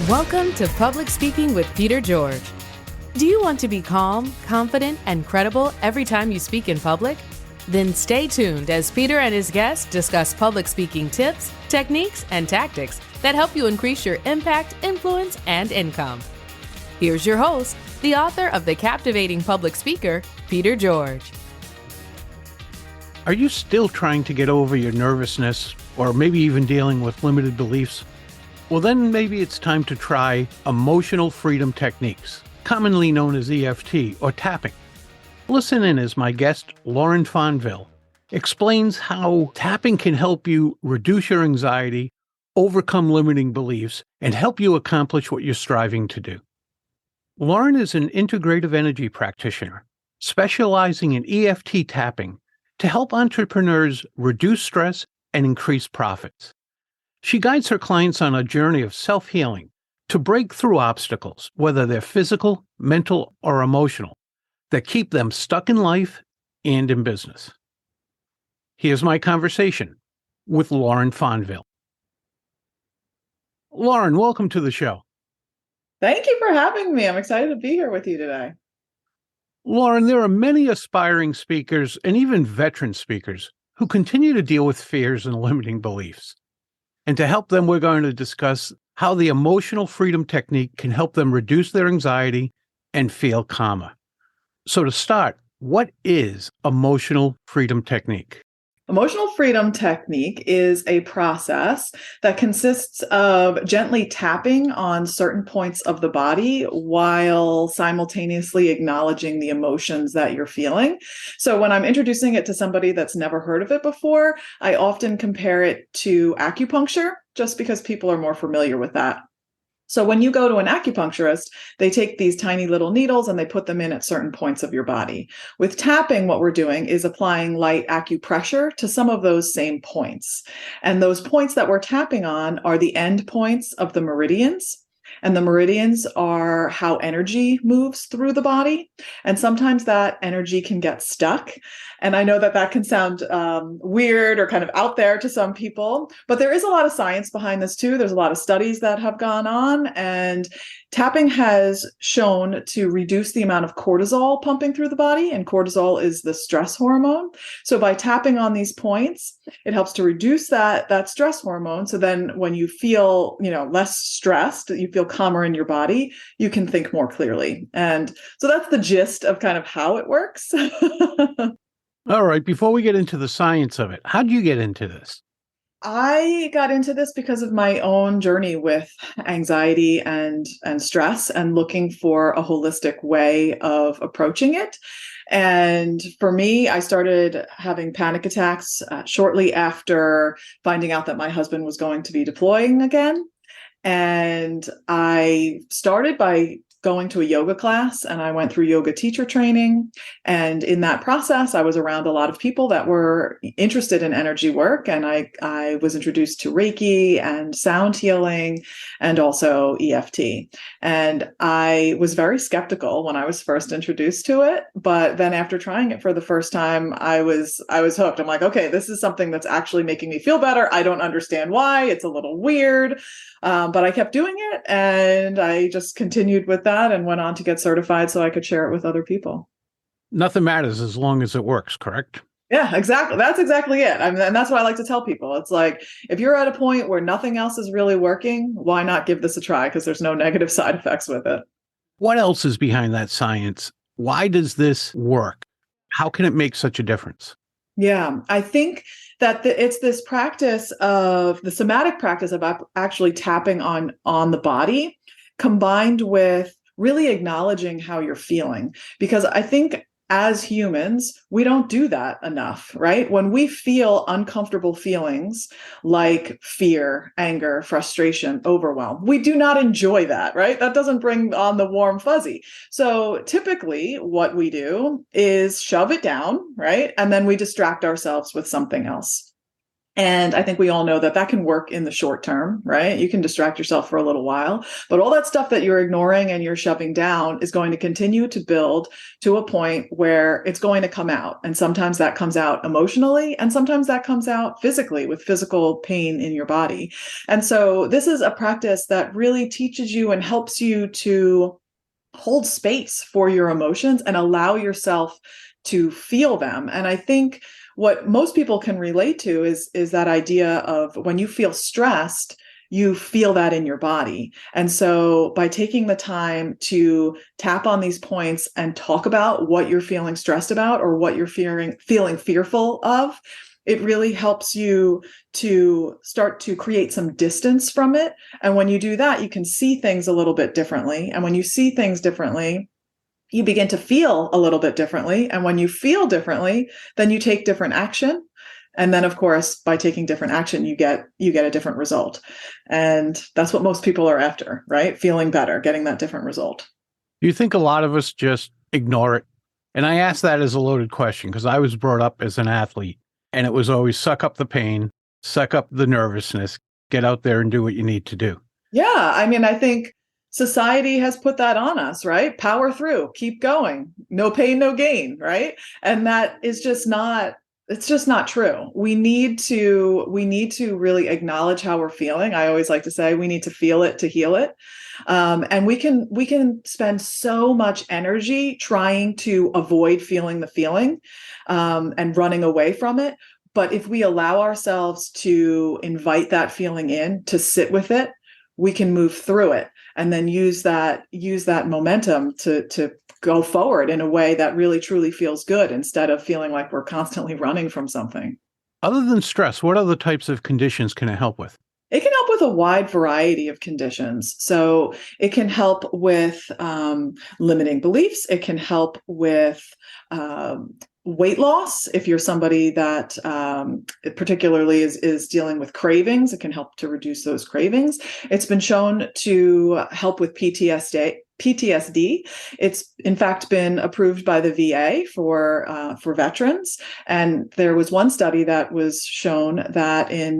Welcome to Public Speaking with Peter George. Do you want to be calm, confident, and credible every time you speak in public? Then stay tuned as Peter and his guests discuss public speaking tips, techniques, and tactics that help you increase your impact, influence, and income. Here's your host, the author of The Captivating Public Speaker, Peter George. Are you still trying to get over your nervousness, or maybe even dealing with limited beliefs? Well, then maybe it's time to try emotional freedom techniques, commonly known as EFT or tapping. Listen in as my guest, Lauren Fonvielle, explains how tapping can help you reduce your anxiety, overcome limiting beliefs, and help you accomplish what you're striving to do. Lauren is an integrative energy practitioner, specializing in EFT tapping to help entrepreneurs reduce stress and increase profits. She guides her clients on a journey of self-healing to break through obstacles, whether they're physical, mental, or emotional, that keep them stuck in life and in business. Here's my conversation with Lauren Fonvielle. Lauren, welcome to the show. Thank you for having me. I'm excited to be here with you today. Lauren, there are many aspiring speakers and even veteran speakers who continue to deal with fears and limiting beliefs. And to help them, we're going to discuss how the emotional freedom technique can help them reduce their anxiety and feel calmer. So to start, what is emotional freedom technique? Emotional freedom technique is a process that consists of gently tapping on certain points of the body while simultaneously acknowledging the emotions that you're feeling. So when I'm introducing it to somebody that's never heard of it before, I often compare it to acupuncture, just because people are more familiar with that. So when you go to an acupuncturist, they take these tiny little needles and they put them in at certain points of your body. With tapping, what we're doing is applying light acupressure to some of those same points. And those points that we're tapping on are the end points of the meridians. And the meridians are how energy moves through the body. And sometimes that energy can get stuck. And I know that that can sound weird or kind of out there to some people, but there is a lot of science behind this too. There's a lot of studies that have gone on, and tapping has shown to reduce the amount of cortisol pumping through the body. And cortisol is the stress hormone. So by tapping on these points, it helps to reduce that stress hormone. So then when you feel, less stressed, you feel calmer in your body, you can think more clearly. And so that's the gist of kind of how it works. All right, before we get into the science of it, how did you get into this? I got into this because of my own journey with anxiety and stress, and looking for a holistic way of approaching it. And for me, I started having panic attacks shortly after finding out that my husband was going to be deploying again. And I started by going to a yoga class, and I went through yoga teacher training. And in that process, I was around a lot of people that were interested in energy work. And I was introduced to Reiki and sound healing and also EFT. And I was very skeptical when I was first introduced to it. But then after trying it for the first time, I was hooked. I'm like, okay, this is something that's actually making me feel better. I don't understand why. It's a little weird. But I kept doing it, and I just continued with that and went on to get certified so I could share it with other people. Nothing matters as long as it works, correct? Yeah, exactly. That's exactly it. I mean, and that's what I like to tell people. It's like, if you're at a point where nothing else is really working, why not give this a try? Because there's no negative side effects with it. What else is behind that science? Why does this work? How can it make such a difference? Yeah, I think that it's this practice of the somatic practice of actually tapping on the body, combined with really acknowledging how you're feeling. Because I think as humans, we don't do that enough, right? When we feel uncomfortable feelings like fear, anger, frustration, overwhelm, we do not enjoy that, right? That doesn't bring on the warm fuzzy. So typically what we do is shove it down, right? And then we distract ourselves with something else. And I think we all know that that can work in the short term, right? You can distract yourself for a little while, but all that stuff that you're ignoring and you're shoving down is going to continue to build to a point where it's going to come out. And sometimes that comes out emotionally, and sometimes that comes out physically with physical pain in your body. And so this is a practice that really teaches you and helps you to hold space for your emotions and allow yourself to feel them. And I think what most people can relate to is that idea of when you feel stressed, you feel that in your body. And so by taking the time to tap on these points and talk about what you're feeling stressed about or what you're feeling fearful of, it really helps you to start to create some distance from it. And when you do that, you can see things a little bit differently. And when you see things differently, you begin to feel a little bit differently. And when you feel differently, then you take different action. And then, of course, by taking different action, you get a different result. And that's what most people are after, right? Feeling better, getting that different result. Do you think a lot of us just ignore it? And I ask that as a loaded question because I was brought up as an athlete, and it was always suck up the pain, suck up the nervousness, get out there and do what you need to do. Yeah, I mean, I think society has put that on us, right? Power through, keep going, no pain, no gain, right? And that is just not, it's just not true. We need to really acknowledge how we're feeling. I always like to say we need to feel it to heal it. And we can spend so much energy trying to avoid feeling the feeling and running away from it. But if we allow ourselves to invite that feeling in, to sit with it, we can move through it and then use that momentum to go forward in a way that really truly feels good instead of feeling like we're constantly running from something. Other than stress, what other types of conditions can it help with? It can help with a wide variety of conditions. So it can help with limiting beliefs. It can help with weight loss. If you're somebody that particularly is dealing with cravings, it can help to reduce those cravings. It's been shown to help with PTSD. It's in fact been approved by the VA for veterans. And there was one study that was shown that in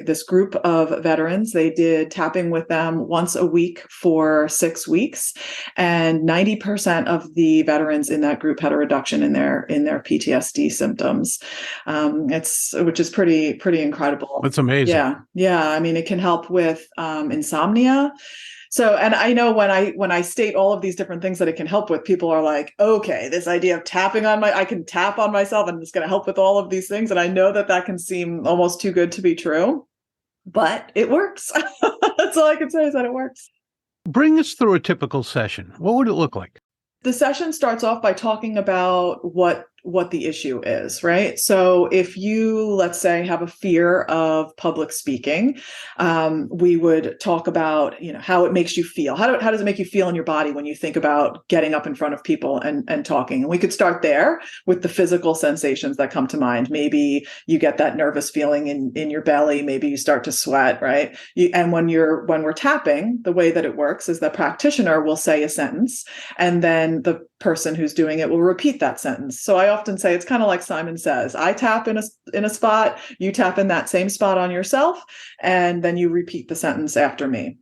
this group of veterans, they did tapping with them once a week for 6 weeks, and 90% of the veterans in that group had a reduction in their PTSD symptoms. Which is pretty incredible. That's amazing. Yeah. I mean, it can help with insomnia. So, and I know when I state all of these different things that it can help with, people are like, okay, this idea of I can tap on myself and it's going to help with all of these things. And I know that can seem almost too good to be true, but it works. That's all I can say is that it works. Bring us through a typical session. What would it look like? The session starts off by talking about what the issue is, right? So if you, let's say, have a fear of public speaking, we would talk about, how it makes you feel. How does it make you feel in your body when you think about getting up in front of people and talking? And we could start there with the physical sensations that come to mind. Maybe you get that nervous feeling in your belly. Maybe you start to sweat, right? And when we're tapping, the way that it works is the practitioner will say a sentence, and then the person who's doing it will repeat that sentence. So I often say it's kind of like Simon Says. I tap in a spot, you tap in that same spot on yourself, and then you repeat the sentence after me.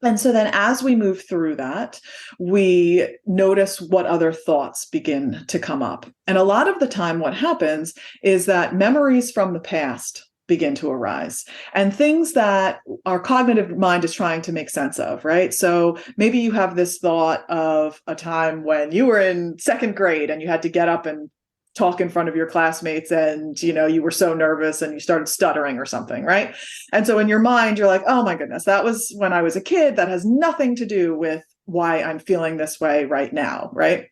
And so then as we move through that, we notice what other thoughts begin to come up. And a lot of the time what happens is that memories from the past begin to arise, and things that our cognitive mind is trying to make sense of, right? So maybe you have this thought of a time when you were in second grade and you had to get up and talk in front of your classmates, and you were so nervous and you started stuttering or something, right? And so in your mind, you're like, oh my goodness, that was when I was a kid. That has nothing to do with why I'm feeling this way right now, right?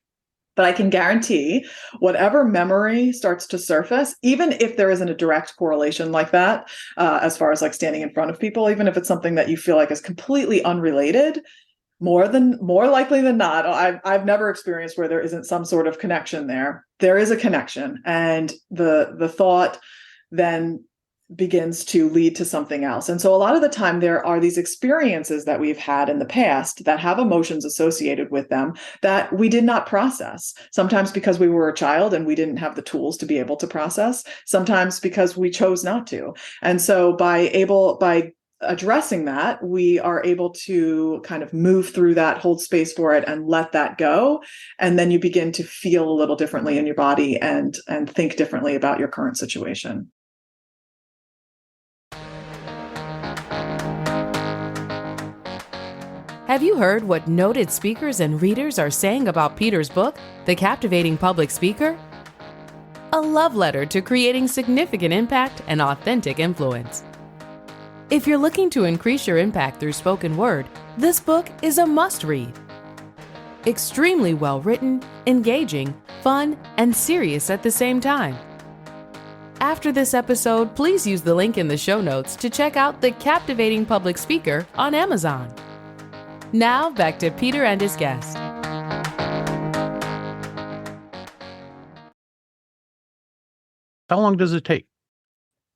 But I can guarantee whatever memory starts to surface, even if there isn't a direct correlation like that, as far as like standing in front of people, even if it's something that you feel like is completely unrelated, more likely than not, I've never experienced where there isn't some sort of connection there. There is a connection, and the thought then begins to lead to something else. And so a lot of the time there are these experiences that we've had in the past that have emotions associated with them that we did not process. Sometimes because we were a child and we didn't have the tools to be able to process, sometimes because we chose not to. And so by addressing that, we are able to kind of move through that, hold space for it, and let that go. And then you begin to feel a little differently in your body and think differently about your current situation. Have you heard what noted speakers and readers are saying about Peter's book, The Captivating Public Speaker? A love letter to creating significant impact and authentic influence. If you're looking to increase your impact through spoken word, this book is a must-read. Extremely well-written, engaging, fun, and serious at the same time. After this episode, please use the link in the show notes to check out The Captivating Public Speaker on Amazon. Now, back to Peter and his guest. How long does it take?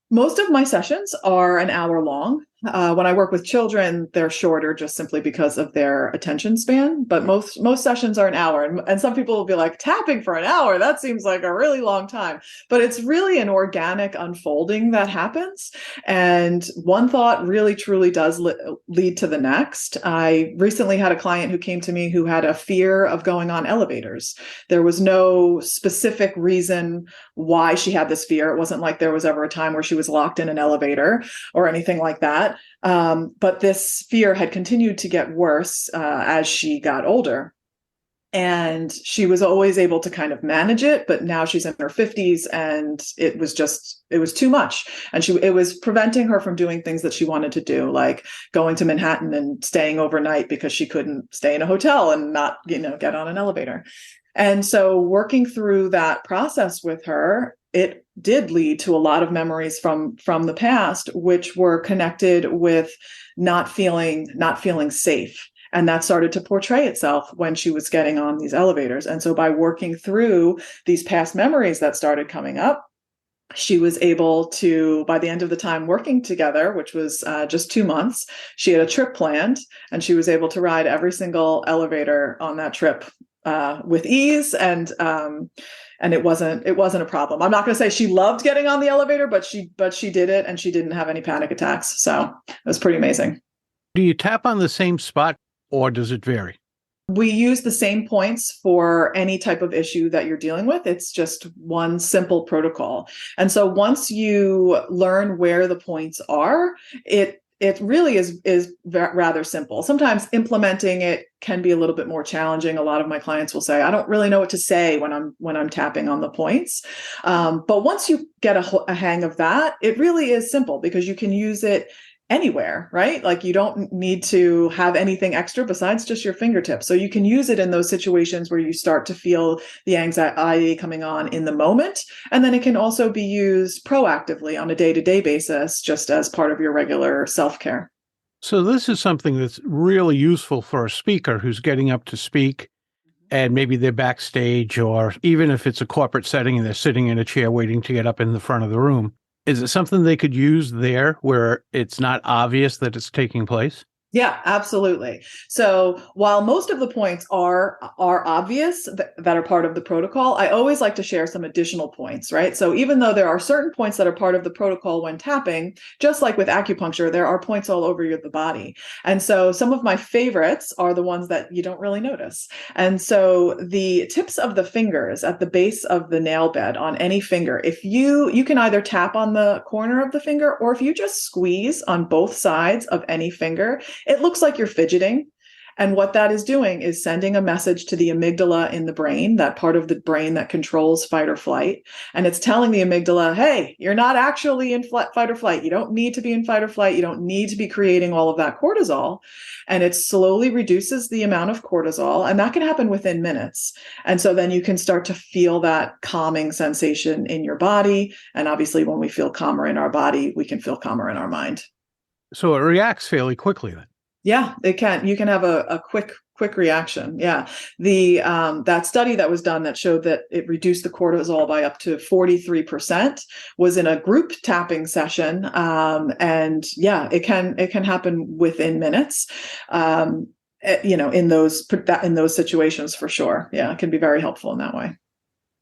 Most of my sessions are an hour long. When I work with children, they're shorter just simply because of their attention span. But most sessions are an hour. And some people will be like, tapping for an hour, that seems like a really long time. But it's really an organic unfolding that happens. And one thought really, truly does lead to the next. I recently had a client who came to me who had a fear of going on elevators. There was no specific reason why she had this fear. It wasn't like there was ever a time where she was locked in an elevator or anything like that. But this fear had continued to get worse as she got older. And she was always able to kind of manage it, but now she's in her 50s and it was too much. And it was preventing her from doing things that she wanted to do, like going to Manhattan and staying overnight because she couldn't stay in a hotel and not, get on an elevator. And so working through that process with her, it did lead to a lot of memories from the past, which were connected with not feeling safe. And that started to portray itself when she was getting on these elevators. And so by working through these past memories that started coming up, she was able to, by the end of the time working together, which was just 2 months, she had a trip planned and she was able to ride every single elevator on that trip with ease. And it wasn't a problem. I'm not going to say she loved getting on the elevator, but she did it and she didn't have any panic attacks. So it was pretty amazing. Do you tap on the same spot or does it vary? We use the same points for any type of issue that you're dealing with. It's just one simple protocol. And so once you learn where the points are, it really is rather simple. Sometimes implementing it can be a little bit more challenging. A lot of my clients will say, I don't really know what to say when I'm tapping on the points. But once you get a hang of that, it really is simple because you can use it anywhere, right? Like you don't need to have anything extra besides just your fingertips. So you can use it in those situations where you start to feel the anxiety coming on in the moment. And then it can also be used proactively on a day-to-day basis, just as part of your regular self-care. So this is something that's really useful for a speaker who's getting up to speak and maybe they're backstage, or even if it's a corporate setting and they're sitting in a chair waiting to get up in the front of the room. Is it something they could use there where it's not obvious that it's taking place? Yeah, absolutely. So while most of the points are obvious that are part of the protocol, I always like to share some additional points, right? So even though there are certain points that are part of the protocol when tapping, just like with acupuncture, there are points all over the body. And so some of my favorites are the ones that you don't really notice. And so the tips of the fingers at the base of the nail bed on any finger, if you can either tap on the corner of the finger, or if you just squeeze on both sides of any finger, it looks like you're fidgeting. And what that is doing is sending a message to the amygdala in the brain, that part of the brain that controls fight or flight. And it's telling the amygdala, hey, you're not actually in fight or flight. You don't need to be in fight or flight. You don't need to be creating all of that cortisol. And it slowly reduces the amount of cortisol. And that can happen within minutes. And so then you can start to feel that calming sensation in your body. And obviously, when we feel calmer in our body, we can feel calmer in our mind. So it reacts fairly quickly then. Yeah, it can. You can have a quick reaction. Yeah. The that study that was done that showed that it reduced the cortisol by up to 43% was in a group tapping session. And yeah, it can happen within minutes. In those situations for sure. Yeah, it can be very helpful in that way.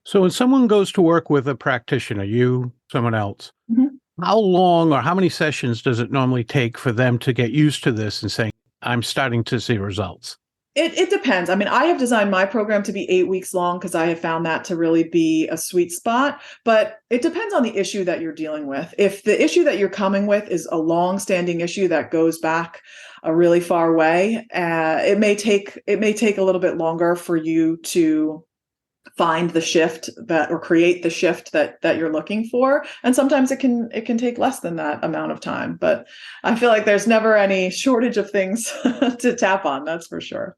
So when someone goes to work with a practitioner, you, someone else, Mhm. how long or how many sessions does it normally take for them to get used to this and saying, I'm starting to see results? It depends. I mean, I have designed my program to be 8 weeks long because I have found that to really be a sweet spot. But it depends on the issue that you're dealing with. If the issue that you're coming with is a long-standing issue that goes back a really far way, it may take a little bit longer for you to find the shift that or create the shift that you're looking for, and sometimes it can take less than that amount of time, but I feel like there's never any shortage of things to tap on, that's for sure.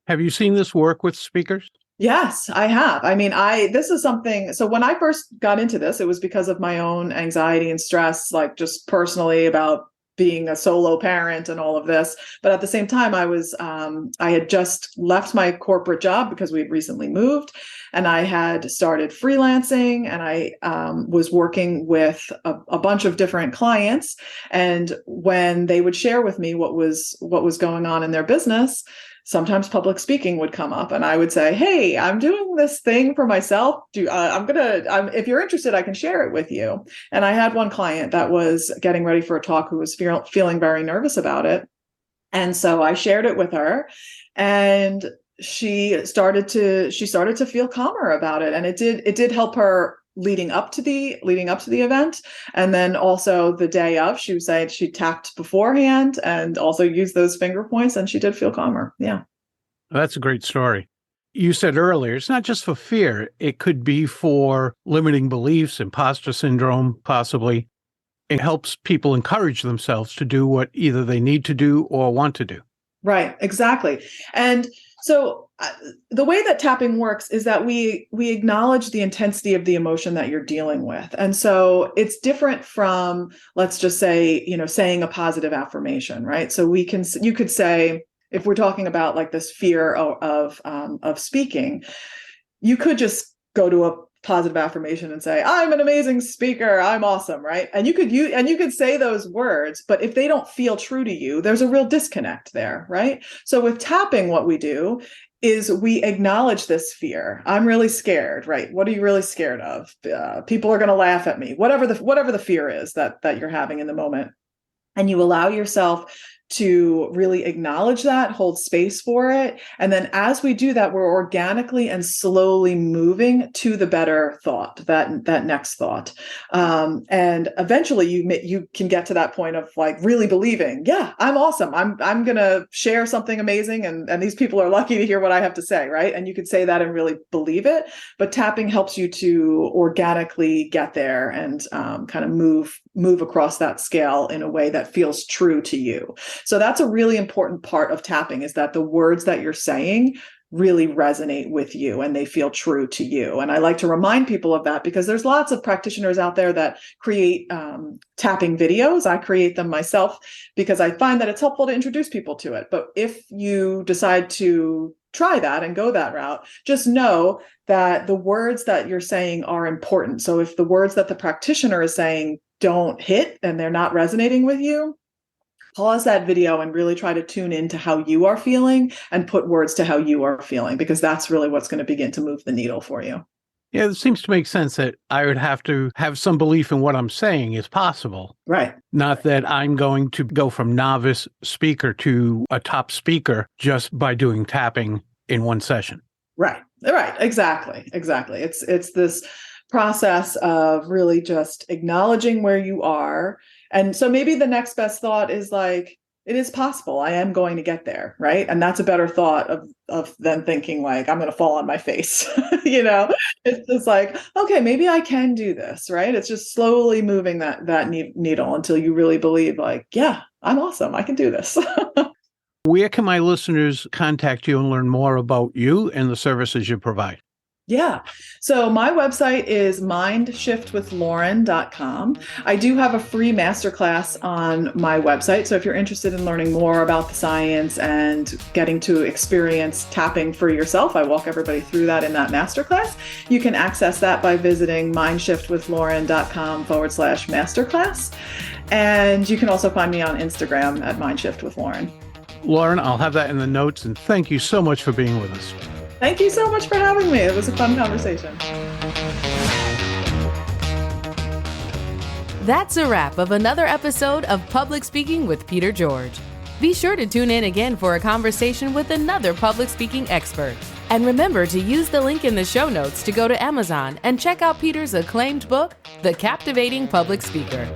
Have you seen this work with speakers? Yes, I have. I mean, this is something, so when I first got into this, it was because of my own anxiety and stress, like just personally about being a solo parent and all of this. But at the same time, I had just left my corporate job because we had recently moved, and I had started freelancing, and I was working with a bunch of different clients. And when they would share with me what was going on in their business, sometimes public speaking would come up, and I would say, "Hey, I'm doing this thing for myself. If you're interested, I can share it with you." And I had one client that was getting ready for a talk who was feeling very nervous about it, and so I shared it with her, and she started to feel calmer about it, and it did help her leading up to the event. And then also the day of, she was saying she tapped beforehand and also used those finger points, and she did feel calmer. Yeah. That's a great story. You said earlier, it's not just for fear. It could be for limiting beliefs, imposter syndrome, possibly. It helps people encourage themselves to do what either they need to do or want to do. Right, exactly. And so the way that tapping works is that we acknowledge the intensity of the emotion that you're dealing with. And so it's different from, let's just say, saying a positive affirmation, right? So you could say, if we're talking about like this fear of speaking, you could just go to a positive affirmation and say, "I'm an amazing speaker. I'm awesome," right? And you could say those words, but if they don't feel true to you, there's a real disconnect there, right? So with tapping, what we do is we acknowledge this fear. I'm really scared, right? What are you really scared of? People are going to laugh at me. Whatever the fear is that you're having in the moment, and you allow yourself to really acknowledge that, hold space for it. And then as we do that, we're organically and slowly moving to the better thought, that next thought. And eventually you can get to that point of like really believing, yeah, I'm awesome. I'm going to share something amazing. And these people are lucky to hear what I have to say. Right. And you could say that and really believe it. But tapping helps you to organically get there and kind of move across that scale in a way that feels true to you. So that's a really important part of tapping, is that the words that you're saying really resonate with you and they feel true to you. And I like to remind people of that because there's lots of practitioners out there that create tapping videos. I create them myself because I find that it's helpful to introduce people to it. But if you decide to try that and go that route, just know that the words that you're saying are important. So if the words that the practitioner is saying don't hit and they're not resonating with you, pause that video and really try to tune into how you are feeling and put words to how you are feeling, because that's really what's going to begin to move the needle for you. Yeah, it seems to make sense that I would have to have some belief in what I'm saying is possible. Right. Not that I'm going to go from novice speaker to a top speaker just by doing tapping in one session. Right. Exactly. It's this process of really just acknowledging where you are. And so maybe the next best thought is like, it is possible. I am going to get there. Right. And that's a better thought of than thinking like, I'm going to fall on my face. It's just like, okay, maybe I can do this. Right. It's just slowly moving that needle until you really believe like, yeah, I'm awesome. I can do this. Where can my listeners contact you and learn more about you and the services you provide? Yeah. So my website is mindshiftwithlauren.com. I do have a free masterclass on my website. So if you're interested in learning more about the science and getting to experience tapping for yourself, I walk everybody through that in that masterclass. You can access that by visiting mindshiftwithlauren.com/masterclass. And you can also find me on Instagram at mindshiftwithlauren. Lauren, I'll have that in the notes, and thank you so much for being with us. Thank you so much for having me. It was a fun conversation. That's a wrap of another episode of Public Speaking with Peter George. Be sure to tune in again for a conversation with another public speaking expert. And remember to use the link in the show notes to go to Amazon and check out Peter's acclaimed book, The Captivating Public Speaker.